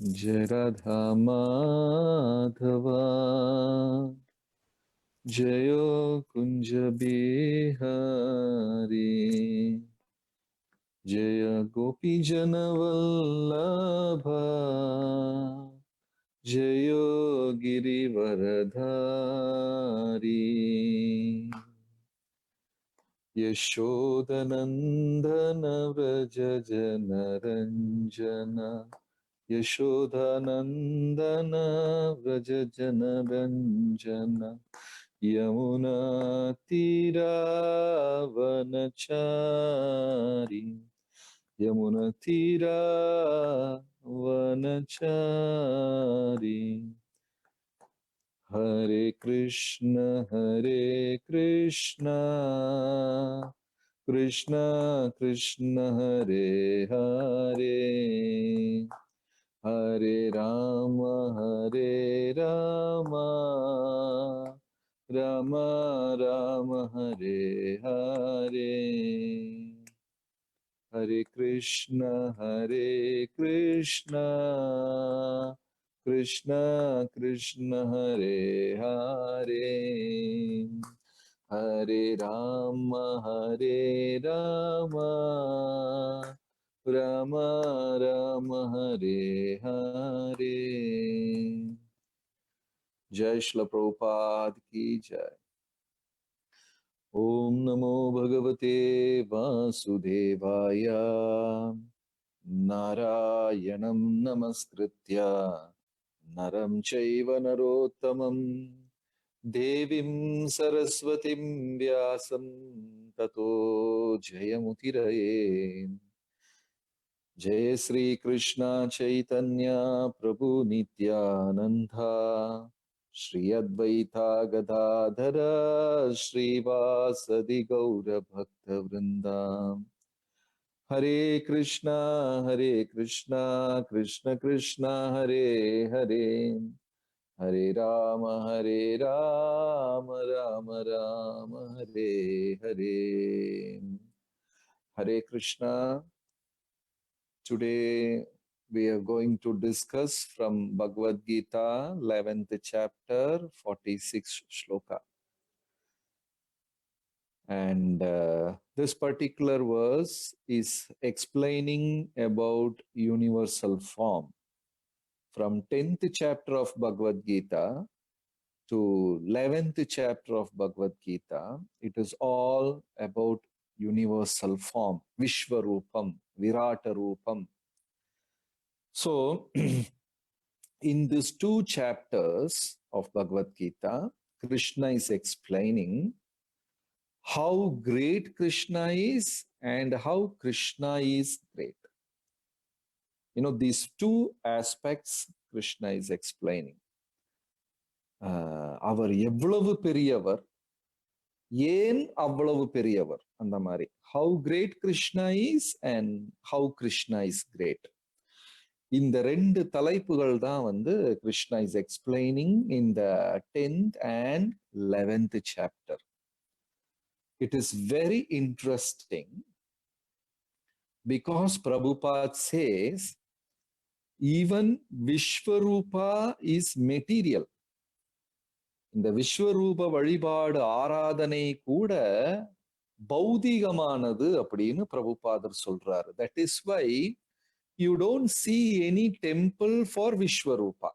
जय राधा माधवा जयो कुंज बिहारी जय गोपी जनवल्लभा जयो Girivardhari यशोदनन्दन Vraj जनरञ्जन Yashodanandan Vraj जनरञ्जन Yamuna तीरावनचारि Yamuna तीरावनचारि Hare Krishna Krishna Krishna Hare Hare Hare Rama Rama Rama Hare Hare Hare Krishna Krishna Krishna Hare Hare Hare Rama Rama Rama Hare Hare Jai Shri Prabhupada Ki Jai Om Namo Bhagavate Vasudevaya Narayanam Namaskritya Naram Chaiva Narottamam Devim Saraswatim Vyasam Tato Jayamutiraye Jai Sri Krishna Chaitanya Prabhu Nityananda Shri Advaita Gadadhara Shri Vasadi Gaura Bhakta Vrindam Hare Krishna Krishna Krishna Hare Hare Hare Rama Rama Rama Hare Hare Hare Krishna. Today we are going to discuss from Bhagavad Gita 11th chapter 46th shloka. And this particular verse is explaining about universal form. From 10th chapter of Bhagavad Gita to 11th chapter of Bhagavad Gita, it is all about universal form, Vishvarupam, Virata Rupam. So, in these two chapters of Bhagavad Gita, Krishna is explaining how great Krishna is and how Krishna is great. You know, these two aspects Krishna is explaining. அவர் எவ்வளவு பெரியவர், ஏன் அவ்வளவு பெரியவர், அந்த மாதிரி. How great Krishna is and how Krishna is great. இந்த ரெண்டு தலைப்புகள் தான் வந்து Krishna is explaining in the 10th and 11th chapter. It is very interesting because Prabhupada says even Vishwarupa is material. இந்த விஸ்வரூப வழிபாடு ஆராதனை கூட பௌதிகமானது அப்படின்னு பிரபுபாதர் சொல்றாரு. That is why you don't see any temple for Vishwarupa.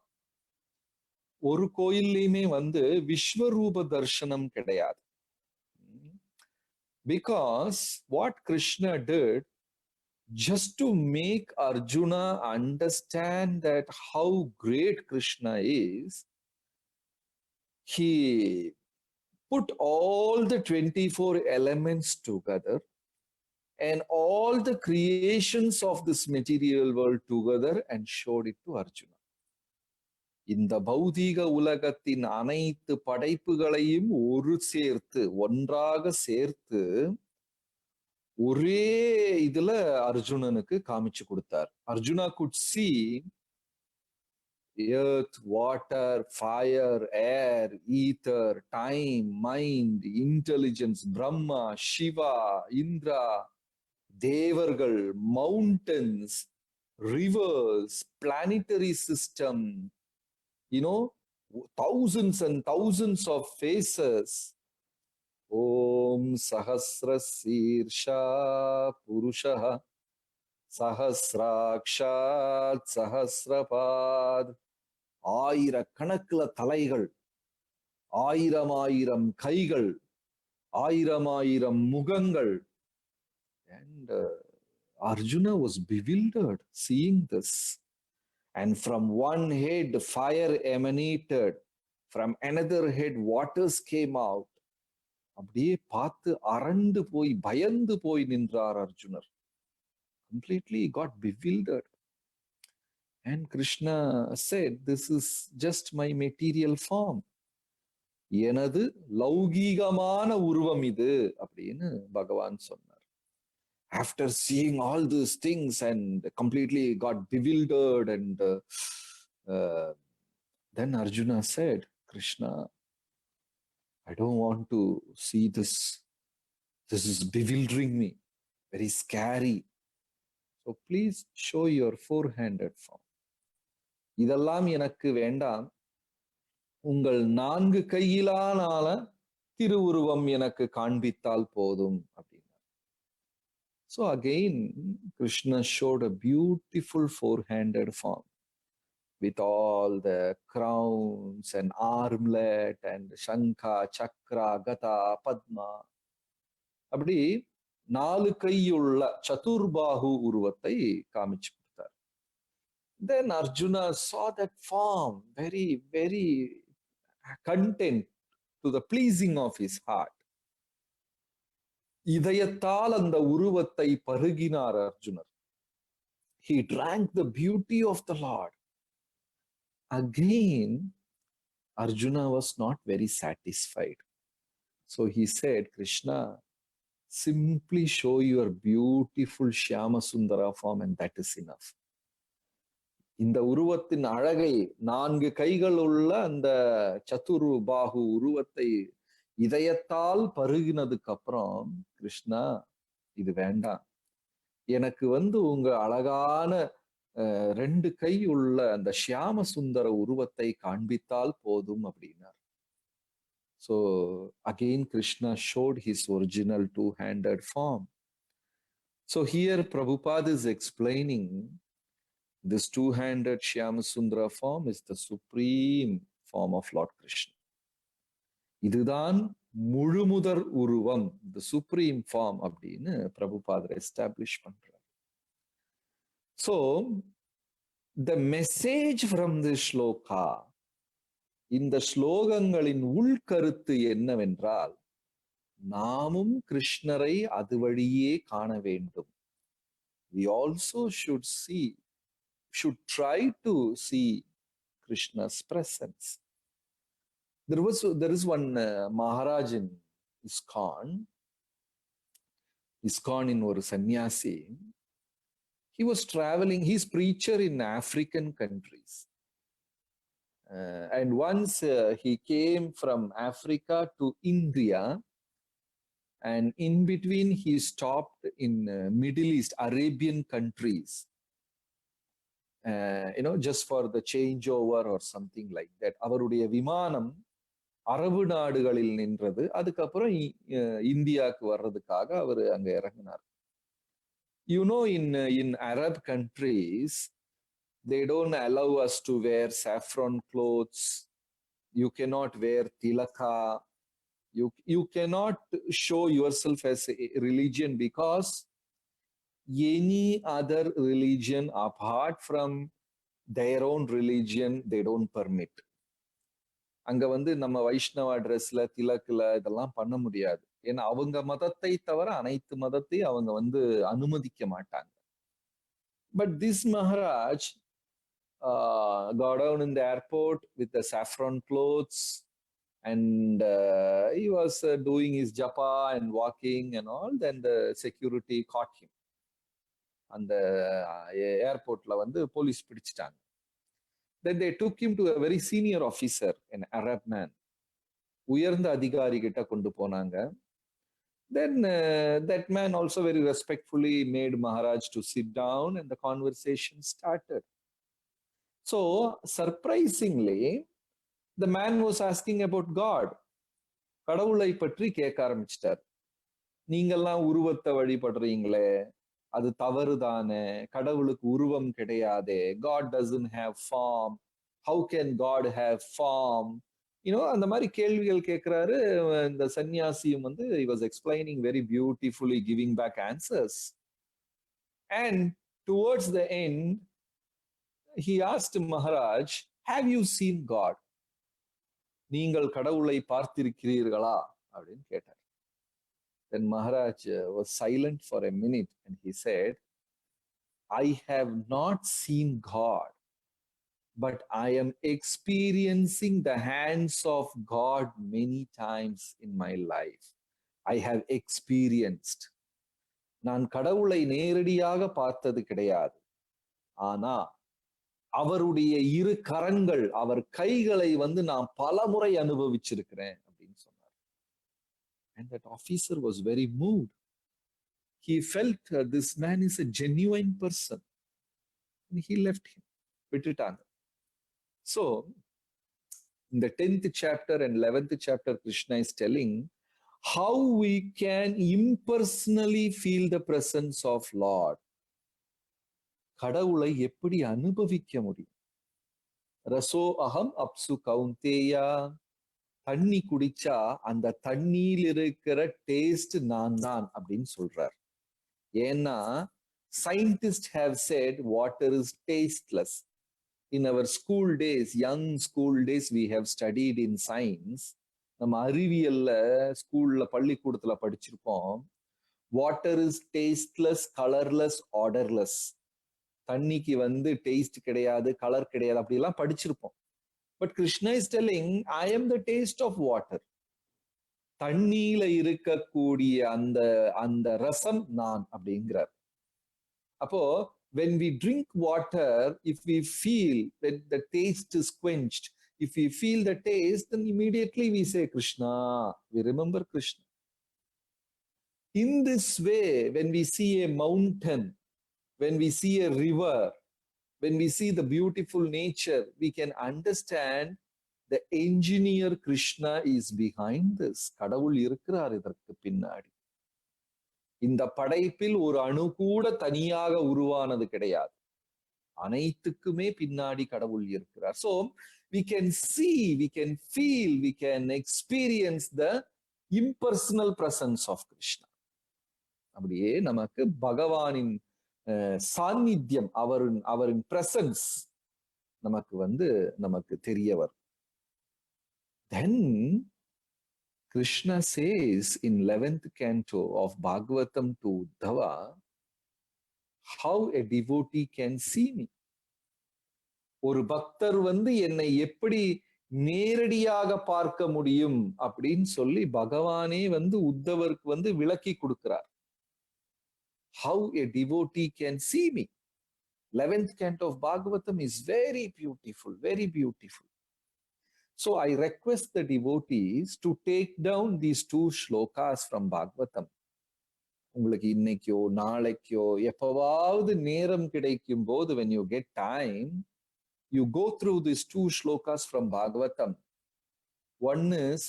ஒரு கோயில்லையுமே வந்து விஸ்வரூப தர்சனம் கிடையாது. Because what Krishna did, just to make Arjuna understand that how great Krishna is, he put all the 24 elements together and all the creations of this material world together and showed it to Arjuna. இந்த பௌதீக உலகத்தின் அனைத்து படைப்புகளையும் ஒன்றாக சேர்த்து ஒரே இதுல அர்ஜுனனுக்கு காமிச்சு கொடுத்தார். Arjuna could see earth, water, fire, air, ether, time, mind, intelligence, Brahma, Shiva, Indra, Devargal, mountains, rivers, planetary system, you know, thousands and thousands of faces. Om Sahasrasirsha Purushaha Sahasrakshat Sahasrapad. ஆயிரக்கணக்கில் தலைகள், ஆயிரம் ஆயிரம் கைகள், ஆயிரம் ஆயிரம் முகங்கள். And Arjuna was bewildered seeing this. And from one head fire emanated, from another head waters came out. அப்படியே பார்த்து அரண்டு போய் பயந்து போய் நின்றார் அர்ஜுனர். Completely got bewildered. And Krishna said, this is just my material form. எனது லௌகீகமான உருவம் இது அப்படின்னு பகவான் சொன்னார். After seeing all these things and completely got bewildered, and then Arjuna said, Krishna, I don't want to see this. This is bewildering me, very scary. So please show your four-handed form. இதெல்லாம் எனக்கு வேண்டாம், உங்கள் நான்கு கையிலான திருவுருவம் எனக்கு காண்பித்தால் போதும் அப்படின்னார். So again, Krishna showed a beautiful four-handed form with all the crowns and armlet and Shankha, Chakra, Gata, Padma. அப்படி 4 கையுள்ள சதுர்பாகு உருவத்தை காமிச்சு கொடுத்தார். Then Arjuna saw that form, very, very content to the pleasing of his heart. இதயத்தால் அந்த உருவத்தை பருகினார் அர்ஜுனர். He drank the beauty of the Lord. Again, Arjuna was not very satisfied. So he said, Krishna, simply show your beautiful Shyama Sundara form and that is enough. இந்த உருவத்தின் அழகை, 4 கைகள் உள்ள அந்த சதுரு பாகு உருவத்தை இதயத்தால் பருகினதுக்கு அப்புறம், கிருஷ்ணா இது வேண்டாம், எனக்கு உங்க அழகான 2 கை உள்ள அந்த ஷியாம சுந்தர உருவத்தை காண்பித்தால் போதும் அப்படின்னார். So again Krishna showed his original two-handed form. So here Prabhupada is explaining this two-handed Shyama Sundara form is the supreme form of Lord Krishna. இதுதான் முழுமுதற் உருவம், the supreme form அப்படின்னு பிரபுபாதர் எஸ்டாப்ளிஷ் பண்றார். So the message from this shloka, இந்த ஸ்லோகங்களின் உள்கருத்து என்னவென்றால், நாமும் கிருஷ்ணரை அது வழியே காண வேண்டும். We also should try to see Krishna's presence. There is one Maharaj in ISKCON in ஒரு சன்னியாசி. He was traveling, he's preacher in African countries. And once he came from Africa to India, and in between he stopped in Middle East, Arabian countries, just for the changeover or something like that. அவருடைய விமானம் அரபு நாடுகளில் நின்றது. அதுக்கப்புறம் இந்தியாவுக்கு வர்றதுக்காக அவர் அங்க இறங்கினார். In Arab countries, they don't allow us to wear saffron clothes. You cannot wear tilaka. You cannot show yourself as a religion, because any other religion apart from their own religion, they don't permit. அங்க நம்ம வைஷ்ணவ ட்ரெஸ்ல திலக்குல இதெல்லாம் பண்ண முடியாது. ஏன்னா அவங்க மதத்தை தவிர அனைத்து மதத்தையும் அவங்க அனுமதிக்க மாட்டாங்க. But this Maharaj got down in the airport with the saffron clothes, and he was doing his japa and walking and all. Then the security caught him. அந்த ஏர்போர்ட்ல போலீஸ் பிடிச்சிட்டாங்க. Then they took him to a very senior officer, an Arab man. உயர்ந்த அதிகாரி கிட்ட கொண்டு போனாங்க. Then that man also very respectfully made Maharaj to sit down and the conversation started. So surprisingly, the man was asking about God. கடவுளை பற்றி கேட்க ஆரம்பிச்சிட்டார். நீங்கெல்லாம் உருவத்தை வழிபடுறீங்களே, அது தவறுதானே, கடவுளுக்கு உருவம் கிடையாதே, God doesn't have form, how can God have form, அந்த மாதிரி கேள்விகள் கேட்கிறாரு. இந்த சன்னியாசியும் வந்து he was explaining very beautifully, giving back answers. And towards the end he asked Maharaj, have you seen God? நீங்கள் கடவுளை பார்த்திருக்கிறீர்களா அப்படின்னு கேட்டார். Then Maharaj was silent for a minute and he said, I have not seen God, but I am experiencing the hands of God many times in my life. I have experienced. நான் கடவுளை நேரடியாக பார்த்தது கிடையாது, ஆனா அவருடைய இரு கரங்கள், அவர் கைகளை வந்து நான் பலமுறை அனுபவிச்சிருக்கிறேன் அப்படின்னு சொன்னார். And that officer was very moved. He felt this man is a genuine person. And he left him, விட்டுட்டாங்க. So, in the 10th chapter and 11th chapter, Krishna is telling how we can impersonally feel the presence of Lord. கடவுளை எப்படி அனுபவிக்க முடியும்? ரசோ அகம் அப்சு கௌந்தேயா, தண்ணி குடிச்சா அந்த தண்ணியில் இருக்கிற டேஸ்ட் நான் தான் அப்படின்னு சொல்றார். ஏன்னா scientists have said water is tasteless. In our school days, young school days, we have studied in science. நம்ம அறிவியல்ல ஸ்கூல்ல பள்ளிக்கூடத்துல படிச்சிருப்போம், water is tasteless, colourless, odourless. தண்ணிக்கு வந்து டேஸ்ட் கிடையாது, கலர் கிடையாது, அப்படி எல்லாம் படிச்சிருப்போம். But Krishna is telling, I am the taste of water. தண்ணியில இருக்கக்கூடிய அந்த அந்த ரசம் நான் அப்படிங்கிறார். அப்போ when we drink water, if we feel that the taste is quenched, if we feel the taste, then immediately we say Krishna, we remember Krishna. In this way, when we see a mountain, when we see a river, when we see the beautiful nature, we can understand the engineer Krishna is behind this. கடவுள் இருக்கிறார் இதற்கு பின்னாடி. இந்த படைப்பில் ஒரு அணு கூட தனியாக உருவானது கிடையாது, அனைத்துக்குமே பின்னாடி கடவுள் இருக்கிறார். So we can see, we can feel, we can experience the impersonal presence of Krishna. அப்படியே நமக்கு பகவானின் சாநித்தியம், அவரின் பிரசன்ஸ் நமக்கு வந்து நமக்கு தெரிய வரும். Then Krishna says in 11th canto of Bhagavatam to Uddhava, how a devotee can see me. ஒரு பக்தர் வந்து என்னை எப்படி நேரடியாக பார்க்க முடியும் அப்படின்னு சொல்லி பகவானே வந்து உத்தவருக்கு வந்து விளக்கி கொடுக்கிறார். How a devotee can see me. 11th canto of Bhagavatam is very beautiful, very beautiful. So I request the devotees to take down these 2 shlokas from Bhagavatam. உங்களுக்கு இன்னைக்கோ நாளைக்கோ எப்பவாவது நேரம் கிடைக்கும் போது, when you get time, you go through these 2 shlokas from Bhagavatam. One is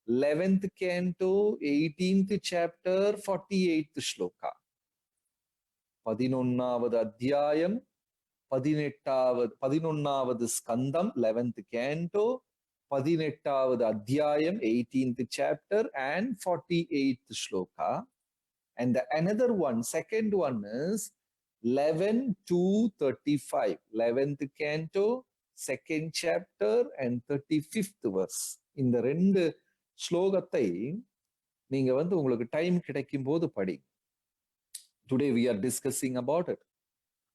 11th canto, 18th chapter, 48th shloka. 11வது அத்தியாயம், 11வது ஸ்கந்தம், 11th canto, 18வது அத்தியாயம், 18th chapter and 48th shloka. And the another one, second one is 11 to 35, 11th canto, 2nd chapter and 35th verse. இந்த 2 ஸ்லோகத்தை நீங்க வந்து உங்களுக்கு time கிடைக்கும் போது படி. Today we are discussing about it.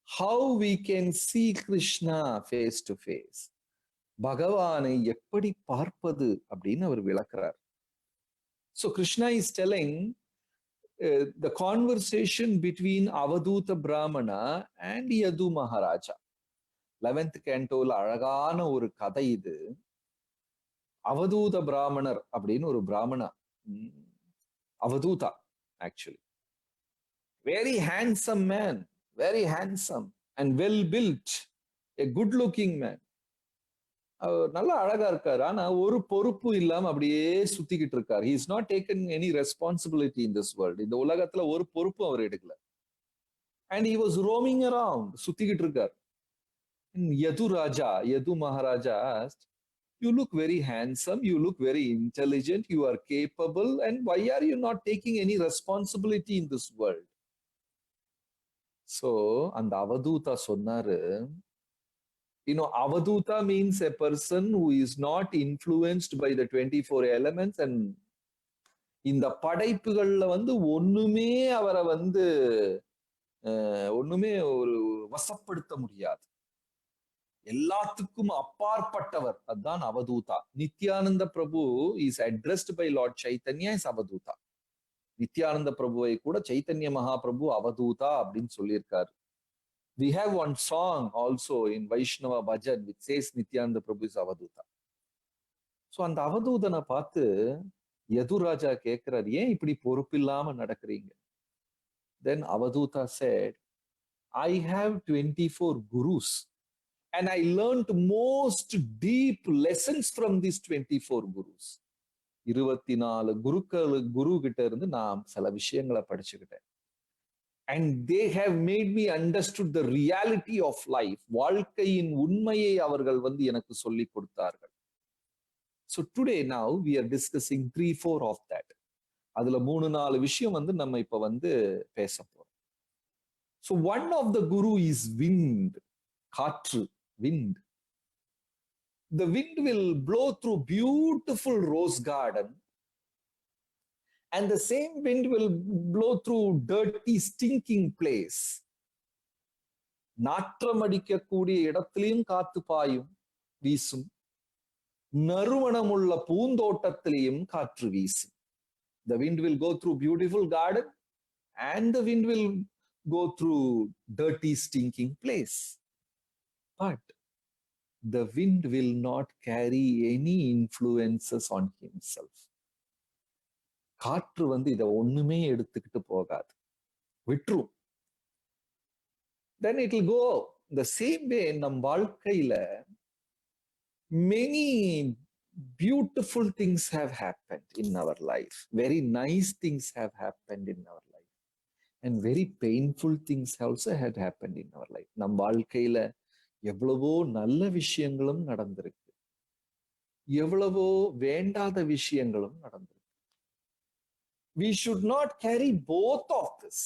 How we can see Krishna face to face. பகவானை எப்படி பார்ப்பது அப்படின்னு அவர் விளக்குறார். So Krishna is telling the conversation between Avaduta Brahmana and Yadu Maharaja. 11th cantoல அழகான ஒரு கதை இது. அவதூத பிராமணர் அப்படின்னு ஒரு பிராமணா, அவதூதா, actually. Very handsome man, very handsome and well built, a good looking man. அவர் நல்லா அழகா இருக்காரு. ஆனா ஒரு பொறுப்பு இல்லாம அப்படியே சுத்திக்கிட்டு இருக்காரு. He is not taken any responsibility in this world. இந்த உலகத்துல ஒரு பொறுப்பும் அவர் எடுக்கல. And he was roaming around, சுத்திக்கிட்டு இருக்காரு. Yadu Raja, Yadu Maharaja asked, you look very handsome, you look very intelligent, you are capable, and why are you not taking any responsibility in this world? So, அந்த அவதூதா சொன்னாரு, Avaduta means a person who is not influenced by the 24 elements, and இந்த படைப்புகள்ல ஒண்ணுமே அவரை ஒண்ணுமே ஒரு வசப்படுத்த முடியாது. எல்லாத்துக்கும் அப்பாற்பட்டவர், அதுதான் அவதூதா. Nityananda Prabhu is addressed by lord Chaitanya is avadhuta. Nityananda பிரபுவை கூட சைத்தன்ய மகாபிரபு அவதூதா அப்படின்னு சொல்லியிருக்காரு. We have one song also in Vaishnava Bhajan which says Nityananda Prabhu is Avaduta. So அந்த அவதூதனை பார்த்து யதுராஜா கேட்கிறார், ஏன் இப்படி பொறுப்பில்லாம நடக்கிறீங்க? Then Avaduta said, I have 24 gurus and I learned most deep lessons from these 24 gurus. 24 குரு கிட்ட இருந்து நான் சில விஷயங்களை படிச்சுக்கிட்டேன். And they have made me understood the reality of life. வாழ்க்கையின் உண்மையை அவர்கள் எனக்கு சொல்லி கொடுத்தார்கள். So today now we are discussing 3-4 of that. அதுல 3-4 விஷயம் நம்ம இப்ப பேச போறோம். So one of the guru is wind, காற்று, wind. The wind will blow through beautiful rose garden, and the same wind will blow through dirty, stinking place. நாற்றம் அடிக்கக்கூடிய இடத்திலையும் காத்து பாயும், வீசும். நறுமணமுள்ள பூந்தோட்டத்திலையும் காற்று வீசும். The wind will go through beautiful garden and the wind will go through dirty, stinking place. But the wind will not carry any influences on himself. காற்று இதை ஒண்ணுமே எடுத்துக்கிட்டு போகாது, விட்டுரும். Then it will go the same way. நம் வாழ்க்கையில many beautiful things have happened in our life. Very nice things have happened in our life. And very painful things also had happened in our life. நம் வாழ்க்கையில எவ்வளவோ நல்ல விஷயங்களும் நடந்திருக்கு, எவ்வளவோ வேண்டாத விஷயங்களும் நடந்திருக்கு. We should not carry both of this.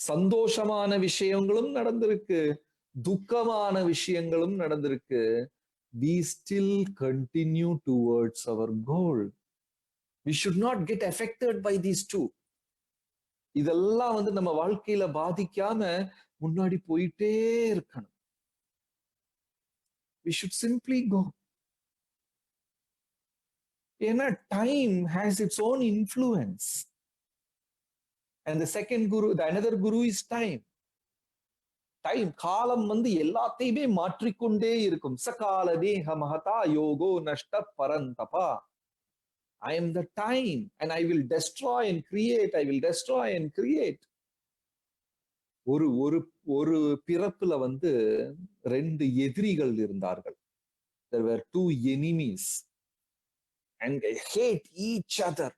சந்தோஷமான விஷயங்களும் நடந்திருக்கு, துக்கமான விஷயங்களும் நடந்திருக்கு. We still continue towards our goal. We should not get affected by these two. இதெல்லாம் நம்ம வாழ்க்கையில பாதிக்காம முன்னாடி போயிட்டே இருக்கணும். We should simply go. ஏன்னா time has its own influence. And the second guru, the another guru is time. Time, காலம் எல்லாத்தையுமே மாற்றிக்கொண்டே இருக்கும். சகால தேஹ மகதா யோகோ நஷ்ட பரந்தபா. I am the time and I will destroy and create. I will destroy and create. ஒரு பிறப்புல 2 எதிரிகள் இருந்தார்கள். There were 2 enemies. And they hate each other.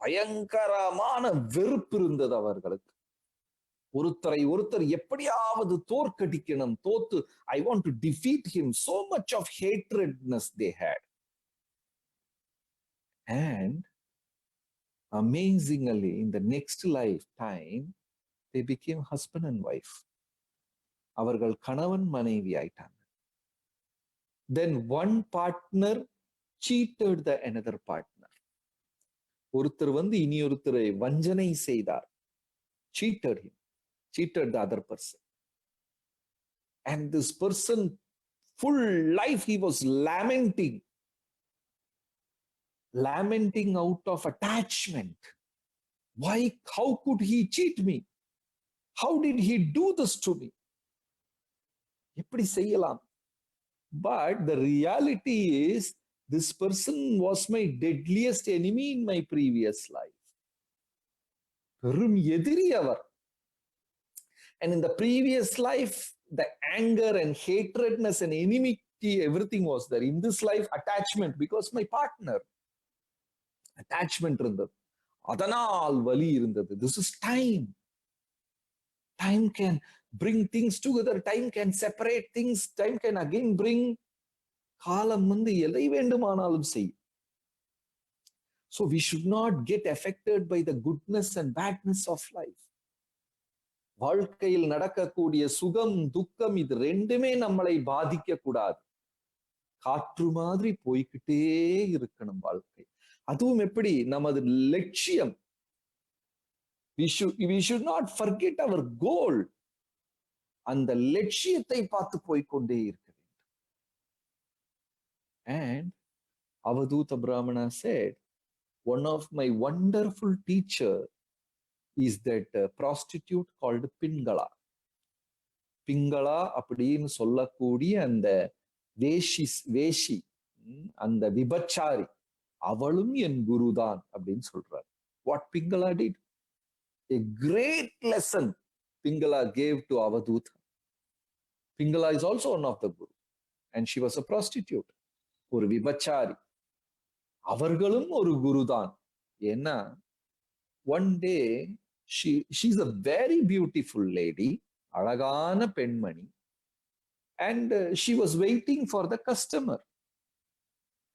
பயங்கரமான வெறுப்பு இருந்தது அவர்களுக்கு. ஒருத்தர் எப்படியாவது தோற்கடிக்கணும், தோத்து I want to defeat him. So much of hatredness they had. And amazingly, in the next lifetime, they became husband and wife. அவர்கள் கணவன் மனைவி ஆயிட்டாங்க. Then one partner cheated the another partner. ஒருத்தர் இனி ஒருத்தரை வஞ்சனை செய்தார். Cheated him, cheated the other person. And this person, full life he was lamenting out of attachment. Why? How could he cheat me? How did he do this to me? எப்படி செய்யலாம்? But the reality is, this person was my deadliest enemy in my previous life. பெரும் எதிரி அவர். And in the previous life, the anger and hatredness and enmity, everything was there. In this life, attachment, because my partner. Attachment இருந்தது, அதனால் வலி இருந்தது. This is time. Time can bring things together. Time can separate things. Time can again bring. காலம் வந்து எதை வேண்டுமானாலும் செய்யும். So we should not get affected by the goodness and badness of life. வாழ்க்கையில் நடக்கக்கூடிய சுகம் துக்கம் இது ரெண்டுமே நம்மளை பாதிக்க கூடாது. காற்று மாதிரி போய்கிட்டே இருக்கணும் வாழ்க்கை. அதுவும் எப்படி? நமது லட்சியம். we should not forget our goal. அந்த லட்சியத்தை பார்த்து போய்கொண்டே இருக்க வேண்டும். And Avadhuta Brahmana said, one of my wonderful teacher is that prostitute called Pingala. Pingala அப்படின்னு சொல்லக்கூடிய அந்த வேஷி, அந்த விபச்சாரி, அவளும் என் குருதான் அப்படின்னு சொல்றார். What Pingala did? A great lesson Pingala gave to Avadhuta. Pingala is also one of the guru, and she was a prostitute, ஒரு விபச்சாரி. அவர்களும் ஒரு குருதான். ஏன்னா one day she's a very beautiful lady, அழகான பெண்மணி, and she was waiting for the customer.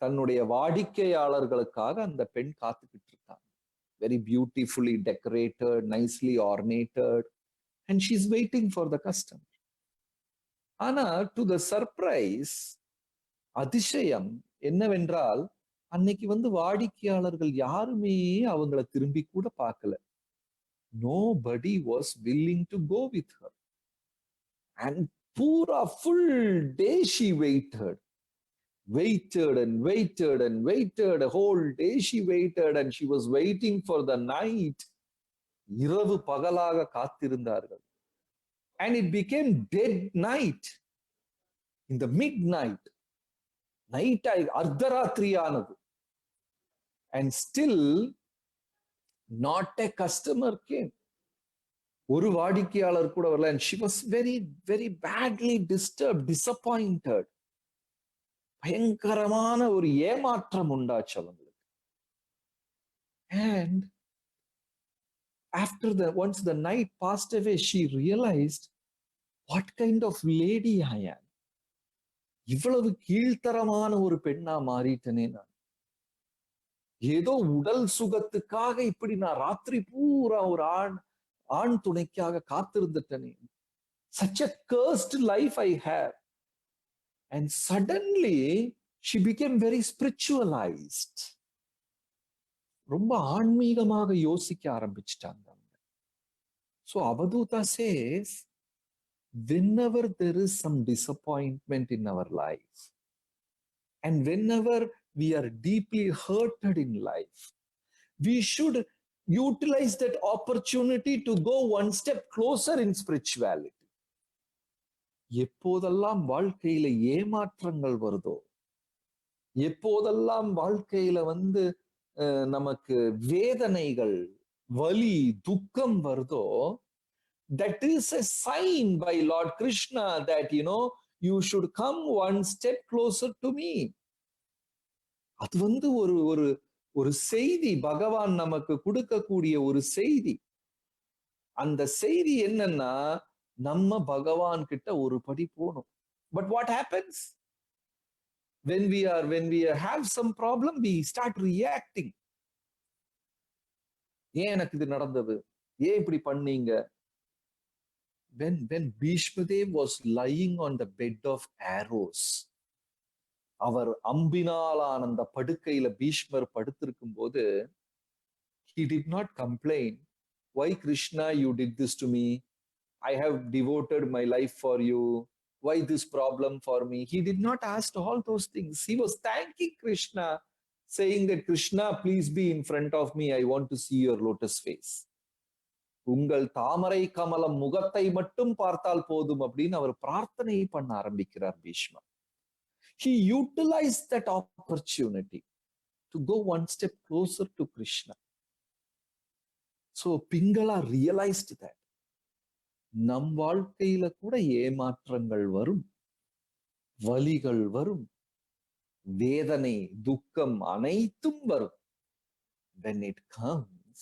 தன்னுடைய வாடிக்கையாளர்களுக்காக அந்த பெண் காத்துக்கிட்டு இருக்காங்க. Very beautifully decorated, nicely ornated, and she's waiting for the customer. ஆனா to the surprise, அதிசயம் என்னவென்றால், அன்னைக்கு வந்து வாடிக்கையாளர்கள் யாருமே அவங்கள திரும்பி கூட பார்க்கல. Nobody was willing to go with her. And pura full day she waited and waited and waited. A whole day she waited, and she was waiting for the night. இரவு பகலாக காத்திருந்தார்கள். And it became dead night. In the midnight, night அர்த்தராத்திரியானது. And still not a customer came. ஒரு வாடிக்கையாளர் கூட வரல. And she was very, very badly disturbed, disappointed. பயங்கரமான ஒரு ஏமாற்றம் உண்டாச்சு அவங்களுக்கு. And after once the night passed away, she realized, what kind of lady I am. இவ்வளவு கீழ்த்தரமான ஒரு பெண்ணா மாறிட்டனே நான். ஏதோ உடல் சுகத்துக்காக இப்படி நான் ராத்திரி பூரா ஒரு ஆண் துணைக்காக காத்திருந்துட்டனே. Such a cursed life I have. And suddenly she became very spiritualized. ரொம்ப ஆன்மீகமாக யோசிக்க ஆரம்பிச்சிட்டாங்க. So Avadhuta says, whenever there is some disappointment in our life, and whenever we are deeply hurted in life, we should utilize that opportunity to go one step closer in spirituality. எப்போதெல்லாம் வாழ்க்கையில ஏமாற்றங்கள் வருதோ, எப்போதெல்லாம் வாழ்க்கையில வந்து நமக்கு வேதனைகள், வலி, துக்கம் வருதோ, that is a sign by Lord Krishna that you should come one step closer to me. அது வந்து ஒரு செய்தி, பகவான் நமக்கு கொடுக்கக்கூடிய ஒரு செய்தி. அந்த செய்தி என்னன்னா, நம்ம பகவான் கிட்ட ஒரு படி போகணும். But what happens when we have some problem? We start reacting. ஏன் எனக்கு இது நடந்தது, ஏன் இப்படி பண்ணீங்க? When Bhishmadev was lying on the bed of arrows, அவர் அம்பினாலான அந்த படுக்கையில பீஷ்மர் படுத்திருக்கும் போது, he did not complain, why Krishna you did this to me, I have devoted my life for you, why this problem for me? He did not ask all those things. He was thanking Krishna, saying that Krishna, please be in front of me, I want to see your lotus face. உங்கள் தாமரை கமலம் முகத்தை மட்டும் பார்த்தால் போதும் அப்படின்னு அவர் பிரார்த்தனை பண்ண ஆரம்பிக்கிறார் Bhishma. He utilized that opportunity to go one step closer to Krishna. So Pingala realized that நம் வாழ்க்கையில கூட ஏமாற்றங்கள் வரும், வலிகள் வரும், வேதனை, துக்கம் அனைத்தும் வரும். When it comes,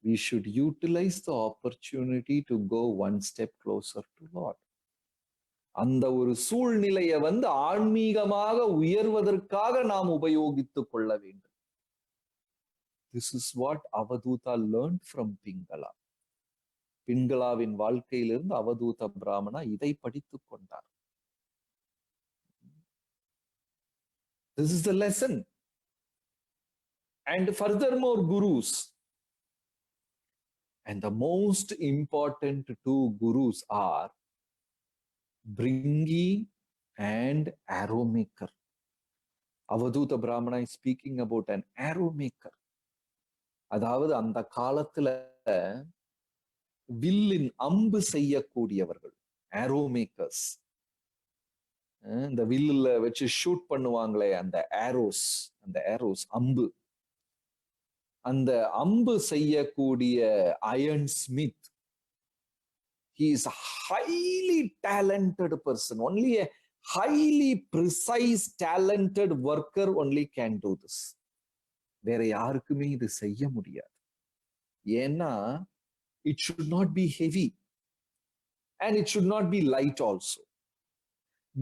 we should utilize the opportunity to go one step closer to Lord. அந்த ஒரு சூழ்நிலையை ஆன்மீகமாக உயர்வதற்காக நாம் உபயோகித்துக் கொள்ள வேண்டும். This is what Avadhuta learned from Pingala. பிங்களாவின் வாழ்க்கையிலிருந்து அவதூத பிராமணா இதை படித்துக் கொண்டார். This is the lesson. And furthermore, gurus. And the most important two gurus are Bringi and arrow maker. Avadhuta Brahmana is speaking about an arrow maker. அதாவது அந்த காலத்துல வில்லின் அம்பு செய்யக்கூடியவர்கள், arrow makers. இந்த வில்லுல வச்சு ஷூட் பண்ணுவாங்களே அந்த arrows, அம்பு. அந்த அம்பு செய்யக்கூடிய iron Smith, he is a highly talented person. Only a highly precise talented worker only can do this. வேற யாருக்குமே இது செய்ய முடியாது. ஏன்னா it should not be heavy and it should not be light also,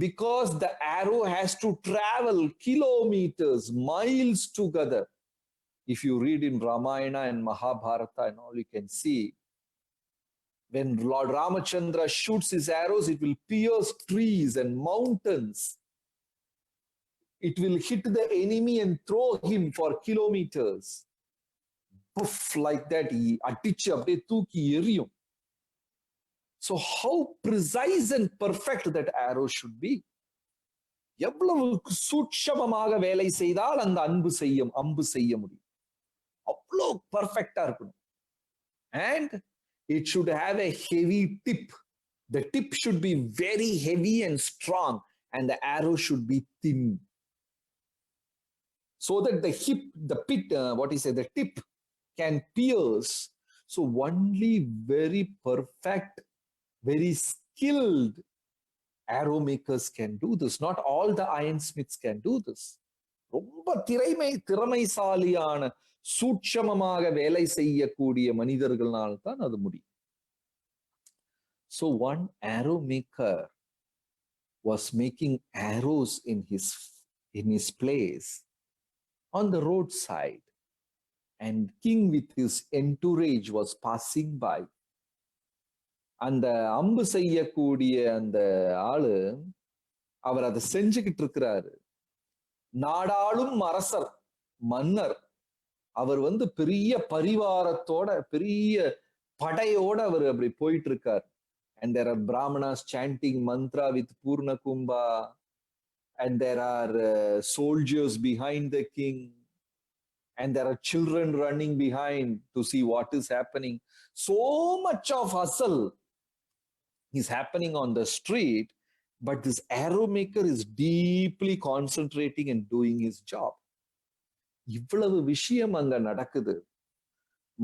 because the arrow has to travel kilometers, miles together. If you read in Ramayana and Mahabharata and all, you can see when Lord Ramachandra shoots his arrows, it will pierce trees and mountains. It will hit the enemy and throw him for kilometers. Puff, like that, அடிச்சு அப்படியே தூக்கி எறியும். So how precise and perfect that arrow should be. எவ்வளவு சூட்சமமாக வேலை செய்தால் அந்த அம்பு செய்ய முடியும். அவ்வளோ பர்ஃபெக்டா இருக்கணும். And it should have a heavy tip. The tip should be very heavy and strong, and the arrow should be thin, so that the tip can pierce. So only very perfect, very skilled arrow makers can do this. Not all the ironsmiths can do this. ரொம்ப திறமைசாலியான சூட்சமமாக வேலை செய்யக்கூடிய மனிதர்களால் தான் அது முடியும். So one arrow maker was making arrows in his place on the roadside, and king with his entourage was passing by. அந்த அம்பு செய்யக்கூடிய அந்த ஆளு அவர் அதை செஞ்சுக்கிட்டு இருக்கிறாரு. நாடாளும் அரசர், மன்னர், அவர் பெரிய பரிவாரத்தோட, பெரிய படையோட அவர் அப்படி போயிட்டு இருக்கார். And there are brahmanas chanting mantra with Purna Kumbha, and there are soldiers behind the king, and there are children running behind to see what is happening. So much of hustle is happening on the street, but this arrow maker is deeply concentrating and doing his job. இவ்வளவு விஷயம் அங்க நடக்குது.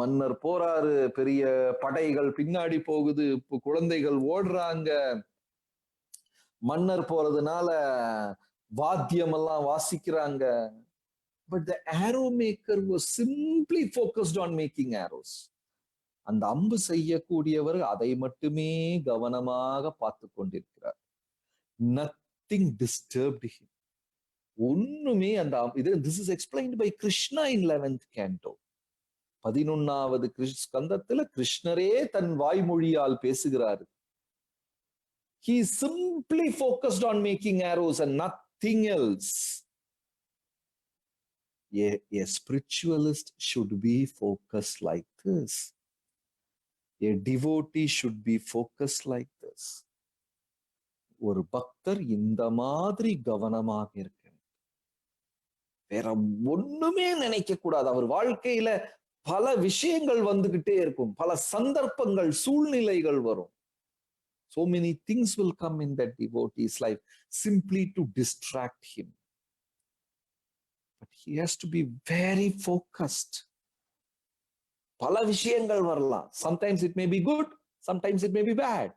மன்னர் போறாரு, பெரிய படைகள் பின்னாடி போகுது, குழந்தைகள் ஓடுறாங்க. மன்னர் போறதுனால வாத்தியம் எல்லாம் வாசிக்கிறாங்க. But the arrow maker was simply focused on making arrows. அந்த அம்பு செய்யக்கூடியவர் அதை மட்டுமே கவனமாக பார்த்து கொண்டிருக்கிறார். Nothing disturbed him. ஒண்ணுமே this is explained by Krishna in 11th canto. 11வது ஸ்கந்தத்துல கிருஷ்ணரே தன் வாய்மொழியால் பேசுகிறார். He simply focused on making arrows and nothing else. A spiritualist should be focused like this. A devotee should be focused like this. ஒரு பக்தர் இந்த மாதிரி கவனமாக இருக்க, வேற ஒண்ணுமே நினைக்க கூடாது. அவர் வாழ்க்கையில பல விஷயங்கள் வந்துகிட்டே இருக்கும், பல சந்தர்ப்பங்கள், சூழ்நிலைகள் வரும். So many things will come in that devotee's life simply to distract him. But he has to be very focused. பல விஷயங்கள் வரலாம். Sometimes it may be good, sometimes it may be bad.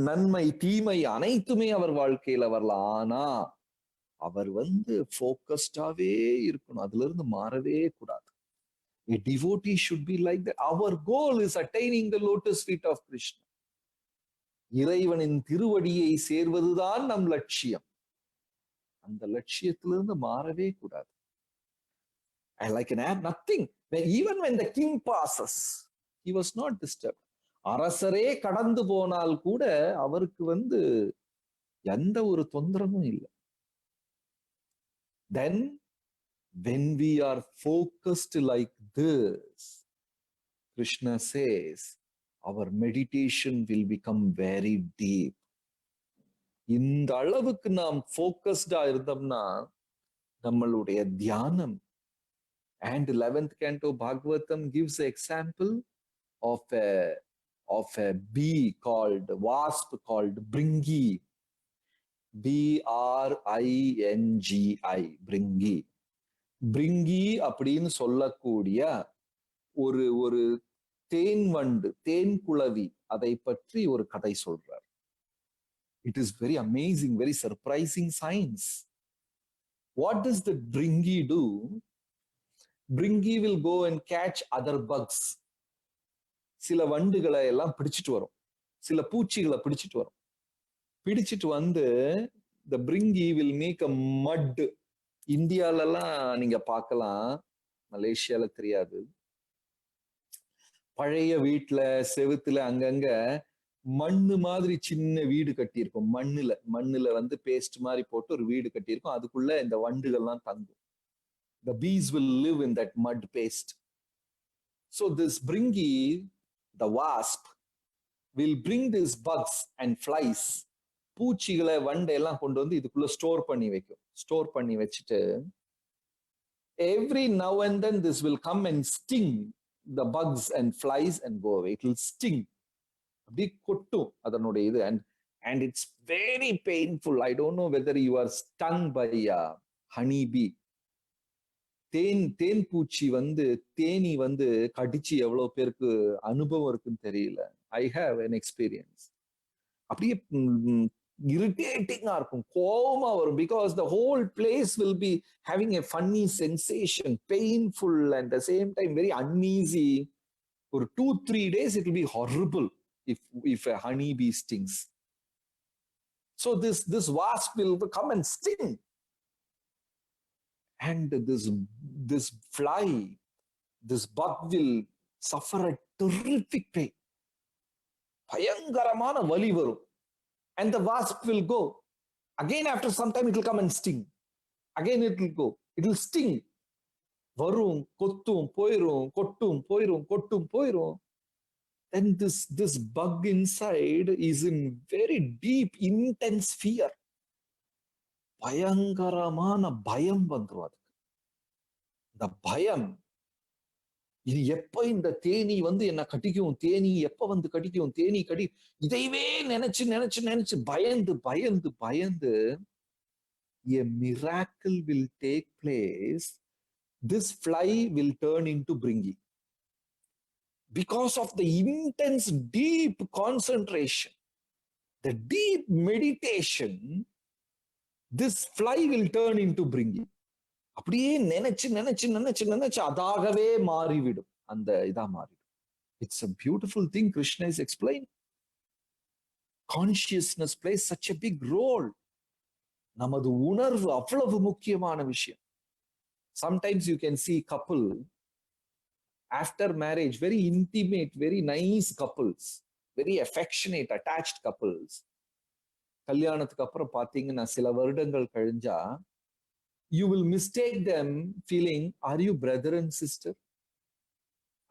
நன்மை தீமை அனைத்துமே அவர் வாழ்க்கையில வரலாம். ஆனா அவர் போக்கஸ்டாவே இருக்கணும். அதுல இருந்து மாறவே கூடாது. A devotee should be like that. Our goal is attaining the lotus feet of Krishna. இறைவனின் திருவடியை சேர்வதுதான் நம் லட்சியம். அந்த லட்சியத்திலிருந்து மாறவே கூடாது. I can add nothing. Even when the king passes, he was not disturbed. அரசரே கடந்து போனால் கூட அவருக்கு எந்த ஒரு தொந்தரவும் இல்லை. Then when we are focused like this, Krishna says, our meditation will become very deep. இந்த அளவுக்கு நாம் focused-ஆ இருந்தோம்னா நம்மளுடைய தியானம். And 11th canto Bhagavatam gives an example of a bee called wasp called Bringi. B-R-I-N-G-I, Bringi. Bhringi அப்படின்னு சொல்லக்கூடிய ஒரு தேன் வண்டு, தேன் குளவி, அதை பற்றி ஒரு கதை சொல்றார். It is very amazing, very surprising science. What does the pringy do? Pringy will go and catch other bugs. சில வண்டுகளை எல்லாம் பிடிச்சிட்டு வரும், சில பூச்சிகளை பிடிச்சிட்டு வரும். பிடிச்சிட்டு the Bhringi will make a mud. இந்தியாலெல்லாம் நீங்க பார்க்கலாம், மலேசியால தெரியாது. பழைய வீட்டுல செவுத்துல அங்கங்க மண்ணு மாதிரி சின்ன வீடு கட்டியிருக்கும். மண்ணுல பேஸ்ட் மாதிரி போட்டு ஒரு வீடு கட்டியிருக்கும். அதுக்குள்ள இந்த வண்டுகள்லாம் தங்கும். The bees will live in that mud paste. So this bringi, the wasp, will bring these bugs and flies. பூச்சிகளை வண்டையெல்லாம் கொண்டு இதுக்குள்ள ஸ்டோர் பண்ணி வைக்கும். ஸ்டோர் பண்ணி வச்சுட்டு every now and then this will come and sting the bugs and flies and go away. It will sting. அப்படியே கொட்டும் அதனுடைய இது. And it's very painful. I don't know whether you are stung by a honey bee. தேன் பூச்சி தேனி கடிச்சு எவ்வளவு பேருக்கு அனுபவம் இருக்குன்னு தெரியல. I have an experience. அப்படியே irritating-ஆ இருக்கும், கோவமா வரும். Because the whole place will be having a funny sensation, painful and at the same time very uneasy. For 2-3 days it will be horrible if a honey bee stings. So this wasp will come and sting. And this fly, this bug will suffer a terrific pain. பயங்கரமான வலி வரும். And the wasp will go. Again after some time it will come and sting. Again it will go. It will sting. வரும், கொத்தும், போயிரும், கொட்டும், போயிரும், கொட்டும், போயிரும். Then this bug inside is in very deep, intense fear. பயங்கரமான பயம் வந்துரும் அதுக்கு. இந்த பயம், இது எப்ப இந்த தேனி என்ன கடிக்கும், தேனி எப்ப கடிக்கும், தேனி கடி, இதைவே நினைச்சு பயந்து a miracle will take place. This fly will turn into Bringi. Because of the intense, deep concentration, the deep meditation, this fly will turn into Bringi. அப்படியே நினைச்சு அதாகவே மாறிவிடும். அந்த இதா மாறிடும். It's a beautiful thing Krishna is explaining. Consciousness plays such a big role. நமது உணர்வு அவ்வளவு முக்கியமான விஷயம். Sometimes you can see couple after marriage, very intimate, very nice couples, very affectionate, attached couples. கல்யாணத்துக்கு அப்புறம் பாத்தீங்கன்னா சில வருடங்கள் கழிஞ்சா you will mistake them feeling, are you brother and sister?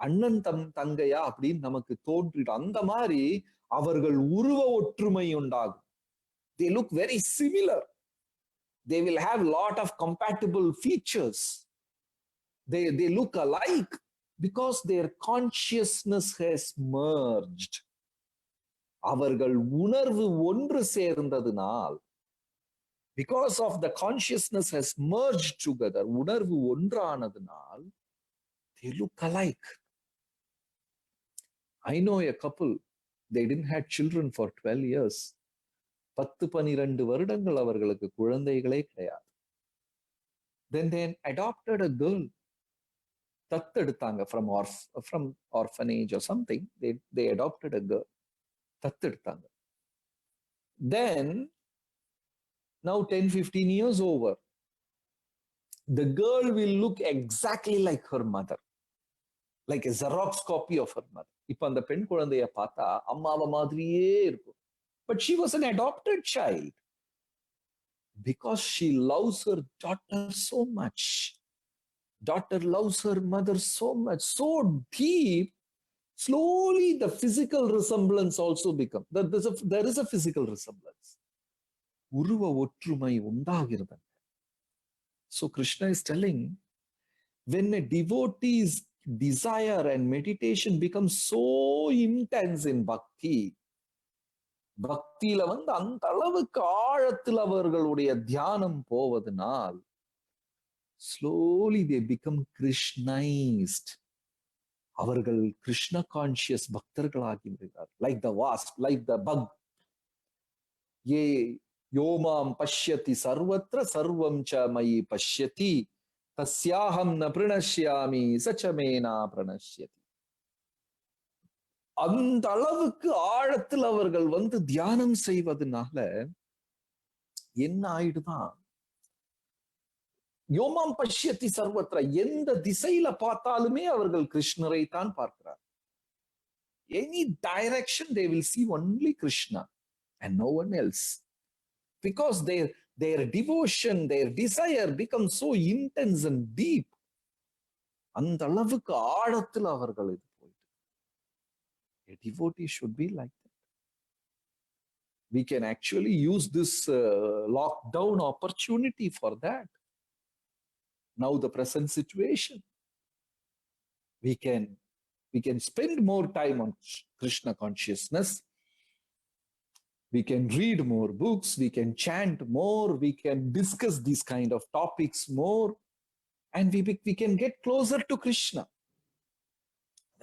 அண்ணன் தங்கையா அப்படின்னு நமக்கு தோன்றிடும். அந்த மாதிரி அவர்கள் உருவ ஒற்றுமை உண்டாகும். They look very similar. They will have lot of compatible features. They look alike because their consciousness has merged. அவர்கள் உணர்வு ஒன்று சேர்ந்ததினால், because of the consciousness has merged together, உணர்வு ஒன்றானதினால், they look alike. I know a couple, they didn't have children for 12 years. 10-12 வருடங்கள் அவர்களுக்கு குழந்தைகளே கிடையாது. Then they adopted a girl. தத்தெடுத்தாங்க from orphanage or something. They adopted a girl. தத்தெடுத்தாங்க. Then now 10-15 years over, the girl will look exactly like her mother, like a Xerox copy of her mother. இப்ப அந்த பெண் குழந்தைய பார்த்தா அம்மாவை மாதிரியே இருக்கும். But she was an adopted child because she loves her daughter so much. Daughter loves her mother so much, so deep. Slowly the physical resemblance also becomes. There is a physical resemblance. உருவ ஒற்றுமை உண்டாகிறது. So Krishna is telling, when a devotee's desire and meditation becomes so intense in bhakti, பக்தியில அந்த அளவுக்கு ஆழத்தில் அவர்களுடைய தியானம் போவதனால் slowly they become Krishnized. அவர்கள் கிருஷ்ண கான்சியஸ் பக்தர்களாகி விடுகிறார். Like the wasp, like the bug. ये योमां पश्यति सर्वत्र सर्वं च मयि पश्यति तस्याहं न प्रणश्यामि स च मे न प्रणश्यति. அந்த அளவுக்கு ஆழத்தில் அவர்கள் தியானம் செய்வதனால என்ன ஆயிடுதான், யோமாம் பஷ்யத்தி சர்வத்ர, எந்த திசையில பார்த்தாலுமே அவர்கள் கிருஷ்ணரை தான் பார்க்கிறார். Any direction they will see only Krishna and no one else, because their devotion, their desire becomes so intense and deep. அந்த அளவுக்கு ஆழத்தில் அவர்கள் இது போயிட்டு. A devotee should be like that. We can actually use this lockdown opportunity for that. Now the present situation, we can spend more time on Krishna consciousness. We can read more books, we can chant more, we can discuss these kind of topics more, and we can get closer to Krishna.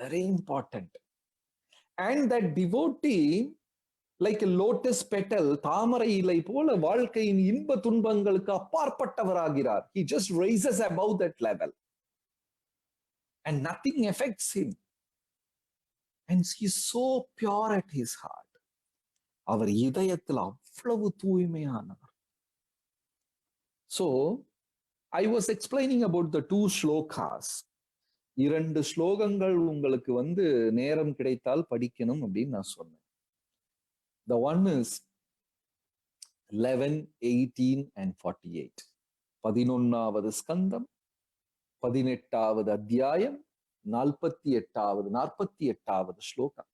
Very important. And that devotee, like a lotus petal, தாமரை இலை போல வாழ்க்கையின் இன்ப துன்பங்களுக்கு அப்பாற்பட்டவராகிறார். He just raises above that level and nothing affects him, and he is so pure at his heart. அவர் இதயத்தில் அவ்வளவு தூய்மையானவர். So I was explaining about the 2 shlokas. 2 ஸ்லோகங்கள் உங்களுக்கு நேரம் கிடைத்தால் படிக்கணும் அப்படின்னு நான் சொன்னேன். The one is 11, 18 and 48. 11வது ஸ்கந்தம், 18வது அத்தியாயம், 48வது ஸ்லோகம்.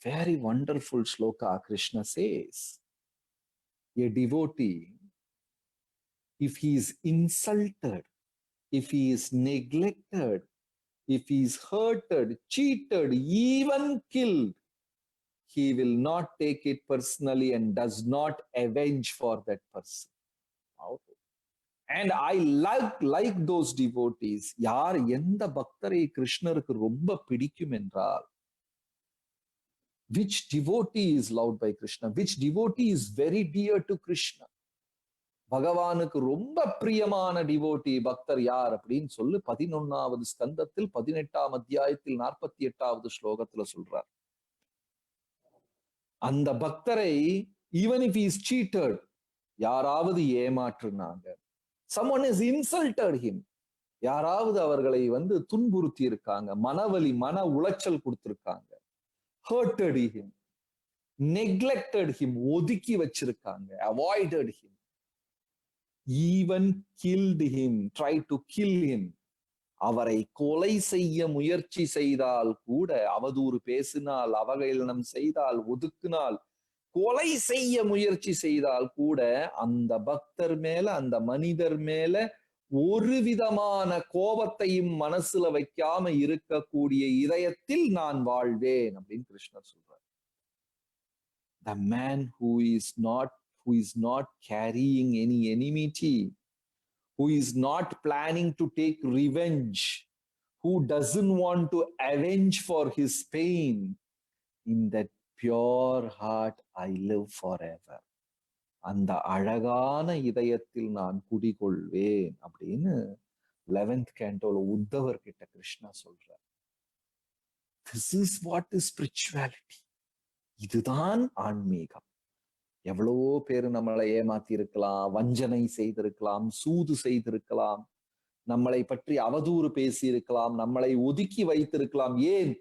Very wonderful shloka. Krishna says, a devotee, if he is insulted, if he is neglected, if he is hurted, cheated, even killed, he will not take it personally and does not avenge for that person. And I like those devotees. யார் எந்த பக்தரை கிருஷ்ணருக்கு ரொம்ப பிடிக்கும் என்றால், which devotee is loved by Krishna, which devotee is very dear to Krishna, பகவானுக்கு ரொம்ப பிரியமான டிவோட்டி பக்தர் யார் அப்படின்னு சொல்லி 11வது ஸ்கந்தத்தில் 18ஆம் அத்தியாயத்தில் 48வது ஸ்லோகத்துல சொல்றார். அந்த பக்தரை, even if he is cheated, யாராவது ஏமாற்றுனாங்க, someone has insulted him, யாராவது அவர்களை துன்புறுத்தி இருக்காங்க, மனவலி மன உளைச்சல் கொடுத்திருக்காங்க, hurted him, neglected him, ஒதுக்கி வச்சிருக்காங்க, avoided him, even killed him, tried to kill him, அவரை கொலை செய்ய முயற்சி செய்தால் கூட, அவதூறு பேசினால், அவகேளனம் செய்தால், ஒதுக்கினால், கொலை செய்ய முயற்சி செய்தால் கூட, அந்த பக்தர் மேல, அந்த மனிதர் மேல ஒரு விதமான கோபத்தையும் மனசுல வைக்காம இருக்கக்கூடிய இதயத்தில் நான் வாழ்வேன் அப்படின்னு கிருஷ்ணர் சொல்றார். The man who is not carrying any enmity, who is not planning to take revenge, who doesn't want to avenge for his pain, in that pure heart I live forever. அந்த அழகான இதயத்தில் நான் குடிகொள்வேன் அப்படின்னு 11th cantoல உத்தவர் கிட்ட கிருஷ்ணா சொல்றார். This is what is spirituality. இதுதான் ஆன்மீகம். எவ்வளவோ பேர் நம்மளை ஏமாத்தி இருக்கலாம், வஞ்சனை செய்திருக்கலாம், சூது செய்திருக்கலாம், நம்மளை பற்றி அவதூறு பேசி இருக்கலாம், நம்மளை ஒதுக்கி வைத்திருக்கலாம், ஏன்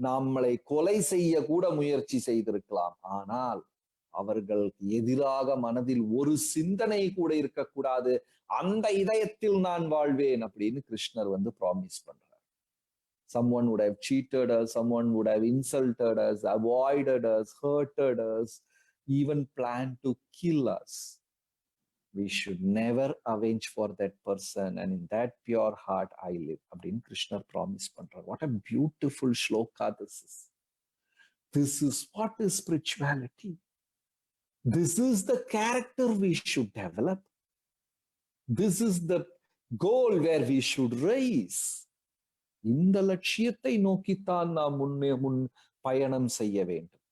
நம்மளை கொலை செய்ய கூட முயற்சி செய்திருக்கலாம். ஆனால் அவர்களுக்கு எதிராக மனதில் ஒரு சிந்தனை கூட இருக்கக்கூடாது, அந்த இதயத்தில் நான் வாழ்வேன் அப்படின்னு கிருஷ்ணர் ப்ராமிஸ் பண்றார். Someone would have cheated us, someone would have insulted us, avoided us, hurted us, even planned to kill us. We should never avenge for that person, and in that pure heart I live. அப்படின்னு கிருஷ்ணர் promise பண்றார். What a beautiful shloka this is. This is what is spirituality. This is the character we should develop. This is the goal where we should raise. இந்த லட்சியத்தை நோக்கித்தான் நாம் முன் பயணம் செய்ய வேண்டும்.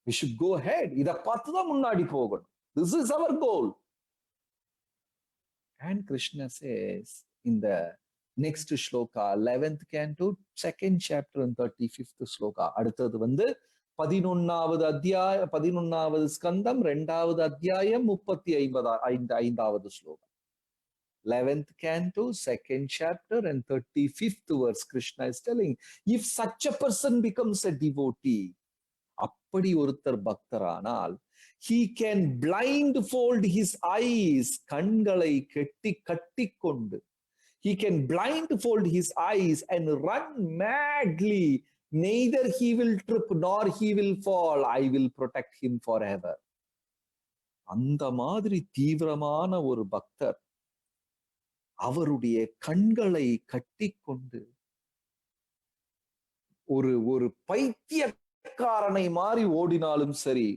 We should go ahead. இதை பார்த்துதான் முன்னாடி போகணும். This is our goal. And Krishna says in the next shloka, 11th canto, 2nd chapter and 35th shloka. அடுத்தது 11வது அத்தியாயம், 11வது ஸ்கந்தம், 2வது அத்தியாயம், 35வது ஸ்லோகம். 11th canto, 2nd chapter and 35th verse, Krishna is telling, if such a person becomes a devotee, அப்படி ஒருத்தர் பக்தரானால், he can blindfold his eyes, கண்களை கட்டிக்கொண்டு, he can blindfold his eyes and run madly, neither he will trip nor he will fall, I will protect him forever. அந்த மாதிரி தீவிரமான ஒரு பக்தர் அவருடைய கண்களை கட்டிக்கொண்டு ஒரு பைத்தியக்காரனை மாறி ஓடினாலும் சரி,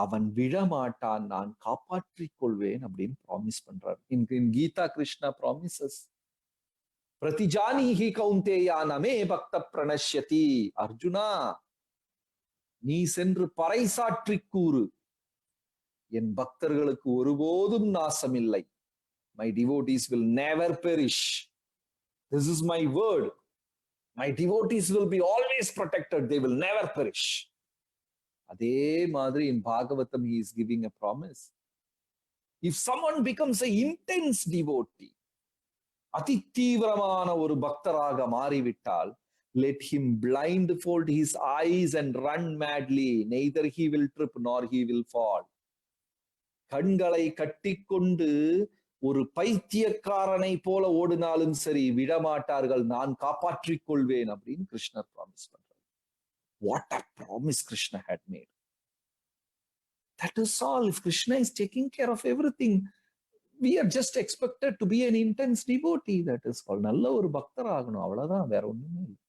அவன் விழமாட்டான், நான் காப்பாற்றிக் கொள்வேன் அப்படின்னு ப்ராமிஸ் பண்றார். இன் கீதா கிருஷ்ணா ப்ராமிசஸ், பிரதிஜானீஹி கௌந்தேயா நமே பக்த பிரணஷ்யதி. அர்ஜுனா, நீ சென்று பறைசாற்றி கூறு, என் பக்தர்களுக்கு ஒருபோதும் நாசம் இல்லை. My devotees will never perish. This is my word. My devotees will be always protected. They will never perish. அதே மாதிரி in Bhagavatam he is giving a promise. If someone becomes an intense devotee, அதிதீவிரமான ஒரு பக்தராக மாறிவிட்டால், let him blindfold his eyes and run madly, neither he will trip nor he will fall. கண்களை கட்டிக்கொண்டு ஒரு பைத்தியக்காரனை போல ஓடினாலும் சரி விடமாட்டார்கள், நான் காப்பாற்றிக் கொள்வேன் அப்படின்னு கிருஷ்ணர் ப்ராமிஸ் பண்றார். What a promise Krishna had made. That is all. If Krishna is taking care of everything, we are just expected to be an intense devotee. That is all. நல்ல ஒரு பக்தர் ஆகணும், அவ்வளவுதான், வேற ஒண்ணுமே இல்லை.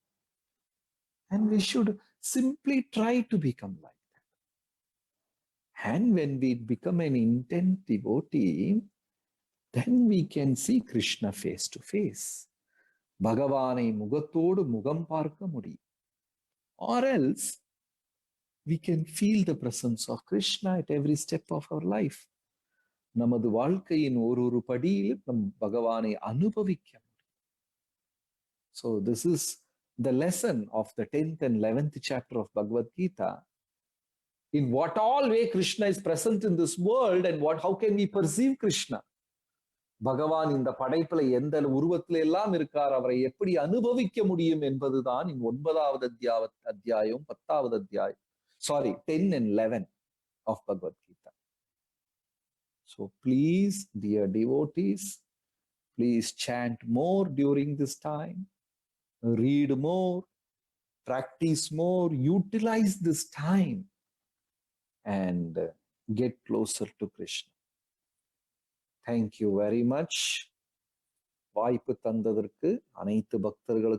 And we should simply try to become like that. And when we become an intense devotee, then we can see Krishna face to face. பகவானை முகத்தோடு முகம் பார்க்க முடியும். Or else we can feel the presence of Krishna at every step of our life. நமது வாழ்க்கையின் ஒரு படியிலும் நம் பகவானை அனுபவிக்க முடியும். So this is the lesson of the 10th and 11th chapter of Bhagavad Gita. In what all way Krishna is present in this world, and how can we perceive Krishna? பகவான் இந்த படைப்புல எந்த உருவத்தில எல்லாம் இருக்கார், அவரை எப்படி அனுபவிக்க முடியும் என்பதுதான் இந்த 9வது அத்தியாயம், 10வது அத்தியாயம், 10 and 11 of Bhagavad Gita. So please, dear devotees, please chant more during this time, read more, practice more, utilize this time and get closer to Krishna. Thank you very much. வாய்ப்பு தந்ததற்கு அனைத்து பக்தர்களுக்கும்